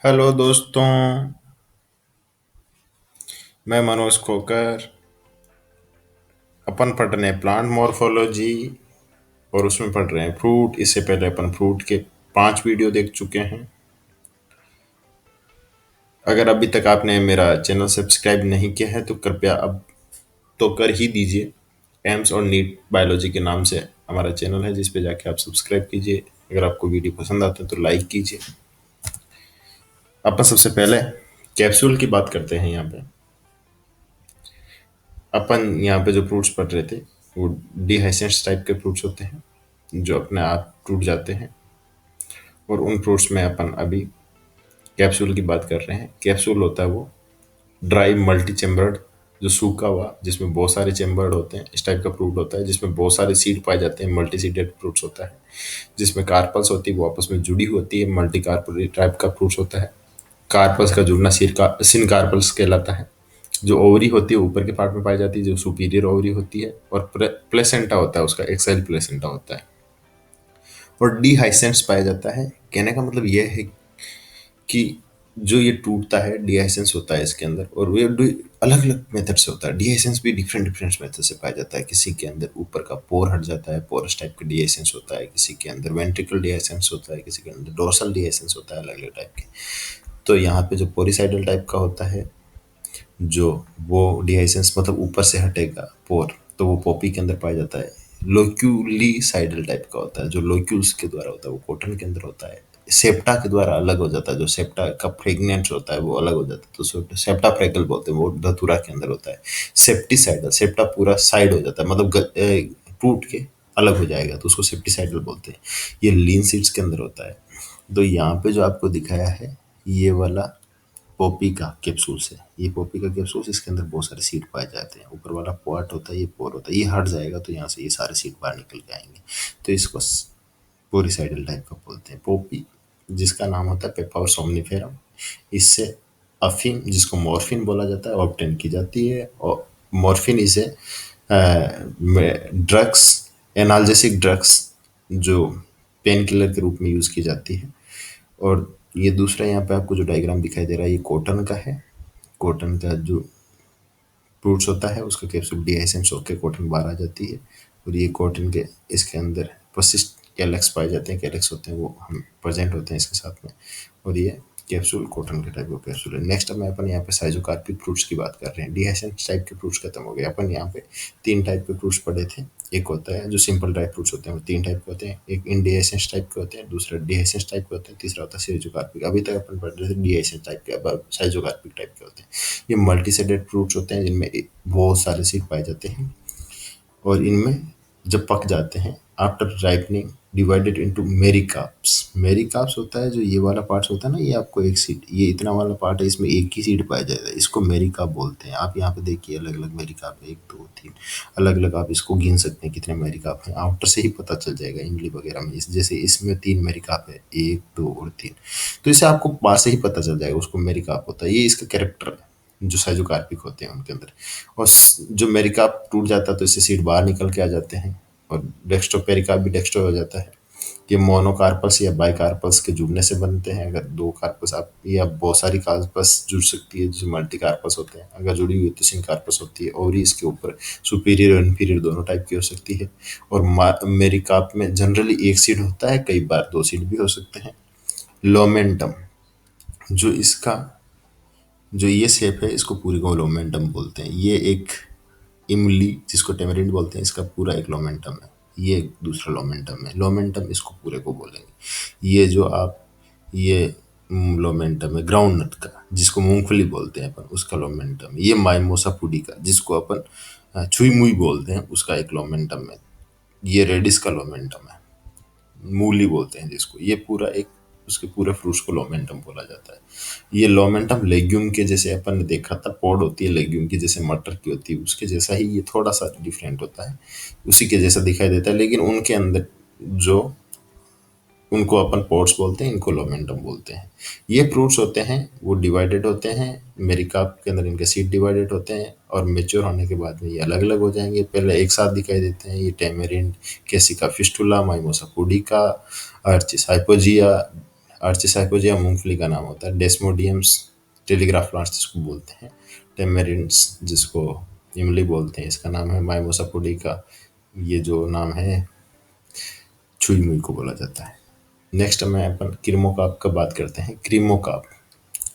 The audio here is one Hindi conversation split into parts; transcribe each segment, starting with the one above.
हेलो दोस्तों। मैं मनोज खोकर। अपन पढ़ रहे हैं प्लांट मॉर्फोलॉजी और उसमें पढ़ रहे हैं फ्रूट। इससे पहले अपन फ्रूट के 5 वीडियो देख चुके हैं। अगर अभी तक आपने मेरा चैनल सब्सक्राइब नहीं किया है तो कृपया अब तो कर ही दीजिए। एम्स और नीट बायोलॉजी के नाम से हमारा चैनल है, जिस पे जाके आप सब्सक्राइब कीजिए। अगर आपको वीडियो पसंद आते हैं तो लाइक कीजिए। अपन सबसे पहले कैप्सूल की बात करते हैं। यहाँ पे अपन यहाँ पे जो फ्रूट्स पढ़ रहे थे वो डिहाइसेंस टाइप के फ्रूट्स होते हैं जो अपने आप टूट जाते हैं। और उन फ्रूट्स में अपन अभी कैप्सूल की बात कर रहे हैं। कैप्सूल होता है वो ड्राई मल्टी चेम्बर्ड, जो सूखा हुआ जिसमें बहुत सारे चेम्बर्ड होते हैं, इस टाइप का फ्रूट होता है जिसमें बहुत सारे सीड पाए जाते हैं। मल्टी सीडेड फ्रूट्स होता है जिसमें कार्पल्स होती है, वो आपस में जुड़ी होती है। मल्टी कार्पल टाइप का फ्रूट्स होता है। कार्पल्स का जुड़ना सिन कार्पल्स कहलाता है। जो ओवरी होती है ऊपर के पार्ट में पाई जाती है, जो सुपीरियर ओवरी होती है। और प्लेसेंटा होता है, उसका एक्सेल प्लेसेंटा होता है। और डिहाइसेंस पाया जाता है। कहने का मतलब यह है कि जो ये टूटता है डिहाइसेंस होता है इसके अंदर। और ये अलग अलग मेथड से होता है। डिहाइसेंस भी डिफरेंट डिफरेंट मेथड से पाया जाता है। किसी के अंदर ऊपर का पोर हट जाता है, पोरस टाइप का डिहाइसेंस होता है। किसी के अंदर वेंट्रिकल डिहाइसेंस होता है, किसी के अंदर डोर्सल डिहाइसेंस होता है, अलग अलग टाइप के। तो यहाँ पे जो पोरिसाइडल टाइप का होता है, जो वो डिहाइसेंस मतलब ऊपर से हटेगा पोर, तो वो पॉपी के अंदर पाया जाता है। लोक्यूली साइडल टाइप का होता है, जो लोक्यूल्स के द्वारा होता है, वो कॉटन के अंदर होता है। सेप्टा के द्वारा अलग हो जाता है। जो सेप्टा का फ्रेगनेंट होता है वो अलग हो जाता है, तो सेप्टा फ्रेकल बोलते हैं, वो धतूरा के अंदर होता है। सेप्टिसाइडल, सेप्टा पूरा साइड हो जाता है, मतलब टूट के अलग हो जाएगा, तो उसको सेप्टिसाइडल बोलते हैं। ये लीन सीड्स के अंदर होता है। तो यहाँ पे जो आपको दिखाया है ये वाला पॉपी का कैप्सूल से, ये पॉपी का कैप्सूल, इसके अंदर बहुत सारे सीड पाए जाते हैं। ऊपर वाला पॉट होता है, ये पोर होता है, ये हट जाएगा तो यहाँ से ये सारे सीड बाहर निकल के आएंगे। तो इसको पोरिसाइडल टाइप का बोलते हैं। पॉपी जिसका नाम होता है पेपावर सोमनिफेरम, इससे अफीम जिसको मॉर्फिन बोला जाता है ऑब्टेन की जाती है। और मॉर्फिन इसे ड्रग्स, एनाल्जेसिक ड्रग्स, जो पेन किलर के रूप में यूज़ की जाती है। और ये दूसरा यहाँ पे आपको जो डायग्राम दिखाई दे रहा है ये कॉटन का है। कॉटन का जो फ्रूट्स होता है उसका कैप्सूल डिहाइसेंस होकर कॉटन बाहर आ जाती है। और ये कॉटन के इसके अंदर पर्सिस्ट कैलेक्स पाए जाते हैं। कैलेक्स होते हैं वो हम प्रेजेंट होते हैं इसके साथ में। और ये कैप्सूल कॉटन के टाइप का कैप्सूल है। नेक्स्ट में अपन यहाँ पे साइजोकार्पिक फ्रूट्स की बात कर रहे हैं। डिहाइसेंस टाइप के फ्रूट्स खत्म हो गए। अपन यहाँ पे 3 टाइप के फ्रूट्स पढ़े थे। एक होता है जो सिंपल ड्राई फ्रूट्स होते हैं, वो 3 टाइप के होते हैं। एक इनडिहाइसेंस टाइप के होते हैं, दूसरा डिहाइसेंस टाइप के होते हैं, तीसरा होता है साइजोकार्पिक। अभी तक अपन पढ़ रहे थे डिहाइसेंस टाइप के, अब साइजोकार्पिक टाइप के होते हैं। ये मल्टीसेडेड फ्रूट्स होते हैं जिनमें बहुत सारे सीड पाए जाते हैं। और इनमें जब पक जाते हैं आफ्टर राइपनिंग डिवाइडेड इनटू मेरिकाप्स। मेरिकाप्स होता है जो ये वाला पार्ट होता है ना, ये आपको एक सीड, ये इतना वाला पार्ट है, इसमें एक ही सीड पाया जाएगा, इसको मेरिकाप बोलते हैं। आप यहाँ पे देखिए अलग अलग मेरिकाप है, 1 2 3 अलग अलग। आप इसको गिन सकते हैं कितने मेरिकाप हैं, आफ्टर से ही पता चल जाएगा इमली वगैरह में। जैसे इसमें 3 मेरिकाप है, 1 2 और 3, तो इसे आपको बाहर से ही पता चल जाएगा उसको मेरिकाप होता है। ये इसका कैरेक्टर है जो साइजोकार्पिक होते हैं उनके अंदर। और जो मेरिकाप टूट जाता है तो इससे सीड बाहर निकल के आ जाते हैं। और डेक्स्ट्रो पेरिकाप भी डेक्स्ट्रो हो जाता है। ये मोनोकार्पस या बाइकार्पस के जुड़ने से बनते हैं। अगर 2 कार्पस आप या बहुत सारी कार्पस जुड़ सकती है, जैसे मल्टी कार्पस होते हैं, अगर जुड़ी हुई है तो सिंकार्पस होती है। और इसके ऊपर सुपीरियर और इन्फीरियर दोनों टाइप की हो सकती है। और मेरिकाप में जनरली एक सीड होता है, कई बार 2 सीड भी हो सकते हैं। लोमेंटम, जो इसका जो ये शेप है इसको पूरी को लोमेंटम बोलते हैं। ये एक इमली जिसको टेमरिंड बोलते हैं, इसका पूरा एक लोमेंटम है। ये एक दूसरा लोमेंटम है। लोमेंटम इसको पूरे को बोलेंगे। ये जो आप ये लोमेंटम है ग्राउंड नट का, जिसको मूंगफली बोलते हैं अपन, उसका लोमेंटम है। ये माइमोसा पुडी का, जिसको अपन छुई मुई बोलते हैं, उसका एक लोमेंटम है। ये रेडिस का लोमेंटम है, मूली बोलते हैं जिसको। ये पूरा एक उसके पूरे फ्रूट्स को लोमेंटम बोला जाता है। ये लोमेंटम लेग्यूम के जैसे अपन ने देखा था, पॉड होती है लेग्यूम की जैसे मटर की होती है, उसके जैसा ही ये थोड़ा सा डिफरेंट होता है, उसी के जैसा दिखाई देता है। लेकिन उनके अंदर जो उनको अपन पॉड्स बोलते हैं, इनको लोमेंटम बोलते हैं। ये फ्रूट्स होते हैं वो डिवाइडेड होते हैं। मेरिकाप के अंदर इनके सीड डिवाइडेड होते हैं और मेच्योर होने के बाद में ये अलग अलग हो जाएंगे। पहले एक साथ दिखाई देते हैं। ये टेमेरिंड, केसिका fistula, mimosa pudica, Archi's hypogaea, आर्चिसाइकोजिया मूंगफली का नाम होता है। डेस्मोडियम्स टेलीग्राफ प्लांट्स जिसको बोलते हैं। टेमेरिंड्स जिसको इमली बोलते हैं, इसका नाम है। माइमोसा पुडिका, ये जो नाम है छुई मुई को बोला जाता है। नेक्स्ट में अपन क्रीमोकार्प का बात करते हैं। क्रीमोकार्प,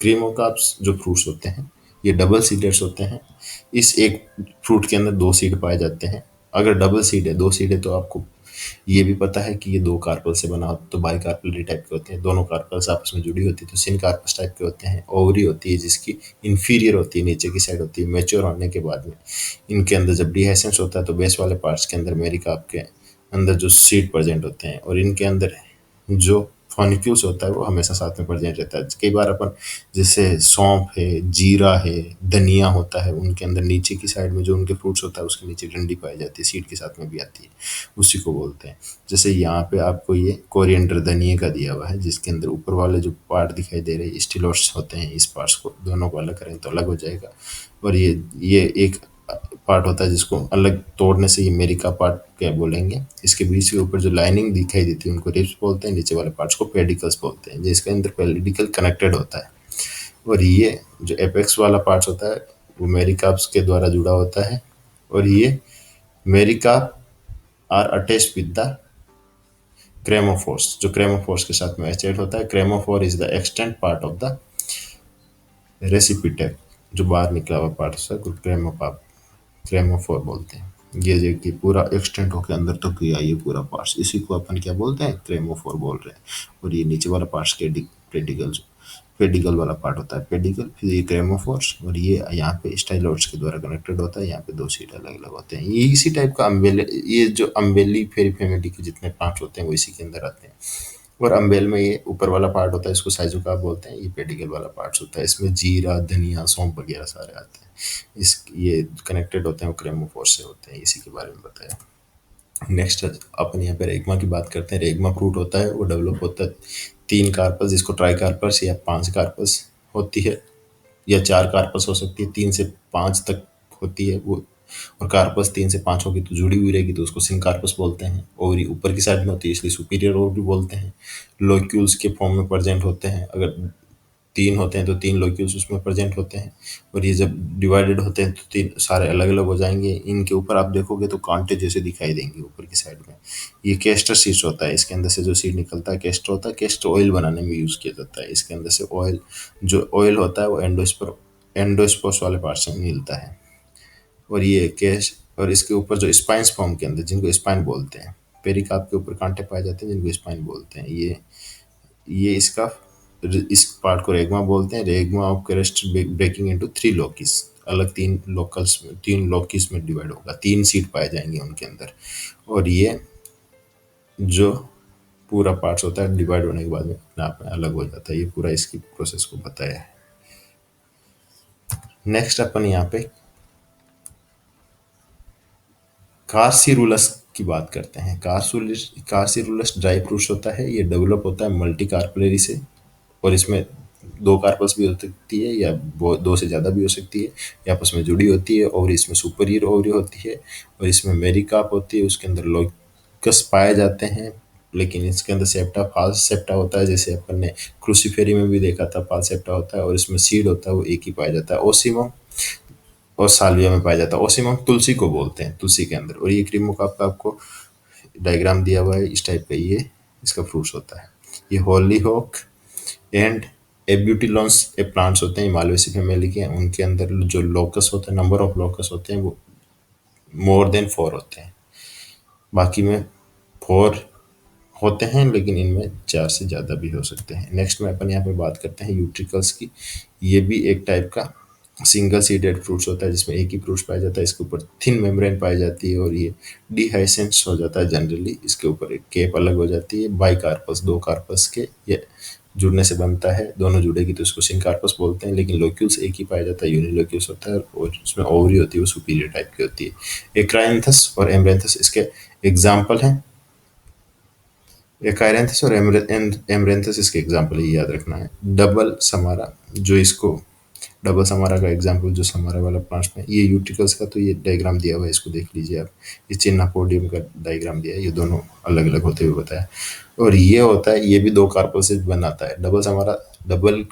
क्रीमोकार्प्स जो फ्रूट्स होते हैं ये डबल सीडेड्स होते हैं। इस एक फ्रूट के अंदर दो सीड पाए जाते हैं। अगर डबल सीड है, दो सीड है, तो आपको ये भी पता है कि ये दो कार्पल से बना हो, तो बाई कार्पलरी टाइप के होते हैं। दोनों कार्पल्स आपस में जुड़ी होती है तो सिन कार्पस टाइप के होते हैं। ओवरी होती है जिसकी इन्फीरियर होती है, नीचे की साइड होती है। मेच्योर होने के बाद में इनके अंदर जब डिहाइसेंस होता है तो बेस वाले पार्ट्स के अंदर मेरिकार्प के अंदर जो सीड प्रेजेंट होते हैं, और इनके अंदर जो फॉनिक्यूल्स होता है वो हमेशा साथ में प्रेजेंट रहता है। कई बार अपन जैसे सौंफ है, जीरा है, धनिया होता है, उनके अंदर नीचे की साइड में जो उनके फ्रूट्स होता है उसके नीचे डंडी पाई जाती है, सीड के साथ में भी आती है, उसी को बोलते हैं। जैसे यहाँ पे आपको ये कोरिएंडर धनिया का दिया हुआ है, जिसके अंदर ऊपर वाले जो पार्ट दिखाई दे रहे हैं स्टिलोट्स होते हैं। इस पार्ट्स को दोनों को अलग करें तो अलग हो जाएगा। और ये एक पार्ट होता है जिसको अलग तोड़ने से ये मेरिका पार्ट क्या बोलेंगे। इसके बीच के ऊपर जो लाइनिंग दिखाई देती है उनको रिब्स बोलते हैं, नीचे वाले पार्ट्स को पेडिकल्स बोलते हैं, जिसके अंदर पेडिकल कनेक्टेड होता है। और ये जो एपेक्स वाला पार्ट होता है वो मेरिकाप्स के द्वारा जुड़ा होता है। और ये mericarp are attached with the carpophores, जो क्रेमोफोर्स के साथ में अटैच होता है। Carpophore is the extent part of the receptacle, जो बाहर निकला हुआ पार्ट है क्रेमोपाप, क्रेमोफोर बोलते हैं। ये जो कि पूरा एक्सटेंट होकर अंदर तक गया ये पूरा पार्ट्स, इसी को अपन क्या बोलते हैं, क्रेमोफोर बोल रहे हैं। और ये नीचे वाला पार्ट्स के पेडिकल, पेडिकल वाला पार्ट होता है पेडिकल, फिर ये क्रेमोफोर्स, और ये यहाँ पे स्टाइलोट्स के द्वारा कनेक्टेड होता है। यहाँ पे दो सीट अलग अलग होते हैं। ये इसी टाइप का अम्बेले, ये जो अम्बेली फेरी फैमिली के जितने प्लांट्स होते हैं वो इसी के अंदर आते हैं। और अम्बेल में ये ऊपर वाला पार्ट होता है, इसको साइजोकार्प बोलते हैं। ये पेडिकल वाला पार्ट होता है, इसमें जीरा, धनिया, सौंफ वगैरह सारे आते हैं। इस ये कनेक्टेड होते हैं, वो क्रेमोफोर से होते हैं, इसी के बारे में बताया। नेक्स्ट अपन यहाँ पे रेगमा की बात करते हैं। रेगमा फ्रूट होता है, वो डेवलप होता है तीन कार्पस, जिसको ट्राई कार्पस या पांच कार्पस होती है, या चार कार्पस हो सकती है, 3 से 5 तक होती है वो। और कार्पस 3 से 5 होगी तो जुड़ी हुई रहेगी तो उसको सिंकार्पस बोलते हैं। और ये ऊपर की साइड में होती है इसलिए सुपीरियर ओवरी बोलते हैं। लोक्यूल्स के फॉर्म में प्रेजेंट होते हैं। अगर 3 होते हैं तो 3 लोक्यूल्स उसमें प्रेजेंट होते हैं। और ये जब डिवाइडेड होते हैं तो तीन सारे अलग अलग हो जाएंगे। इनके ऊपर आप देखोगे तो कांटे जैसे दिखाई देंगे ऊपर की साइड में। ये केस्टर सीड्स होता है, इसके अंदर से जो सीड निकलता है केस्टर होता है। केस्टर ऑयल बनाने में यूज किया जाता है। इसके अंदर से ऑयल, जो ऑयल होता है वो एंडोस्पोर्स वाले पार्ट से मिलता है। और ये केस, और इसके ऊपर जो स्पाइन्स फॉर्म के अंदर, जिनको स्पाइन बोलते हैं, पेरिकार्प के ऊपर कांटे पाए जाते हैं जिनको स्पाइन बोलते हैं। ये इसका, इस पार्ट को रेगमा बोलते हैं। Regma of crest breaking into 3 locules, अलग 3 लोकल्स में, 3 लोकीज में डिवाइड होगा। 3 सीट पाए जाएंगे उनके अंदर। और ये जो पूरा पार्ट्स होता है डिवाइड होने के बाद में अपने आप में अलग हो जाता है। ये पूरा इसकी प्रोसेस को बताया है। नेक्स्ट अपन यहाँ पे कार्सिरुलस की बात करते हैं। कार्सिरुलस ड्राई फ्रूट्स होता है, ये डेवलप होता है मल्टी कार्पलरी से। और इसमें 2 कार्पल्स भी हो सकती है या 2 से ज़्यादा भी हो सकती है, ये आपस में जुड़ी होती है। और इसमें सुपीरियर ओवरी होती है, और इसमें मेरिकाप होती है। उसके अंदर लोकस पाए जाते हैं, लेकिन इसके अंदर सेप्टा, फाल्स सेप्टा होता है, जैसे अपन ने क्रूसीफेरी में भी देखा था, फाल्स सेप्टा होता है। और इसमें सीड होता है वो एक ही पाया जाता है, ओसिमम और साल्विया में पाया जाता है। ओसिमम तुलसी को बोलते हैं, तुलसी के अंदर। और ये क्रीमोकाप का आपको डायग्राम दिया हुआ है, इस टाइप का ये इसका फ्रूट्स होता है। ये होली होक एंड एब्यूटिलॉन्स ए प्लांट्स होते हैं, हिमालयसी फैमिली के। उनके अंदर जो लोकस होते हैं, नंबर ऑफ लोकस होते हैं वो more than 4 होते हैं। बाकी में 4 होते हैं, लेकिन इनमें 4 से ज़्यादा भी हो सकते हैं। नेक्स्ट में अपन यहाँ पे बात करते हैं यूट्रिकल्स की। ये भी एक टाइप का सिंगल सीडेड फ्रूट्स होता है, जिसमें एक ही फ्रूट्स पाया जाता है। इसके ऊपर थिन मेम्ब्रेन पाई जाती है, और ये डिहाइसेंस हो जाता है जनरली। इसके ऊपर एक केप अलग हो जाती है। बाई कार्पस, 2 कार्पस के ये जुड़ने से बनता है। दोनों जुड़ेगी तो इसको सिंकार्पस बोलते हैं, लेकिन लोक्यूल्स एक ही पाया जाता है, यूनिलोक्यूल्स होता है। और उसमें ओवरी होती है, वो सुपीरियर टाइप की होती है। एक्राइंथस और एम्ब्रेंथस इसके एग्जाम्पल हैं। एक्राइंथस और एम्ब्रेंथस इसके एग्जाम्पल, ये याद रखना है। डबल समारा, जो इसको डबल समारा का एग्जाम्पल जो समारा वाला प्लांट्स में, ये यूट्रिकल्स का तो ये डायग्राम दिया हुआ है, इसको देख लीजिए आप। ये चिन्नापोडियम का डायग्राम दिया है, ये दोनों अलग अलग होते हुए बताया। और ये होता है, ये भी दो कार्पल से बनाता है। Double Samara, double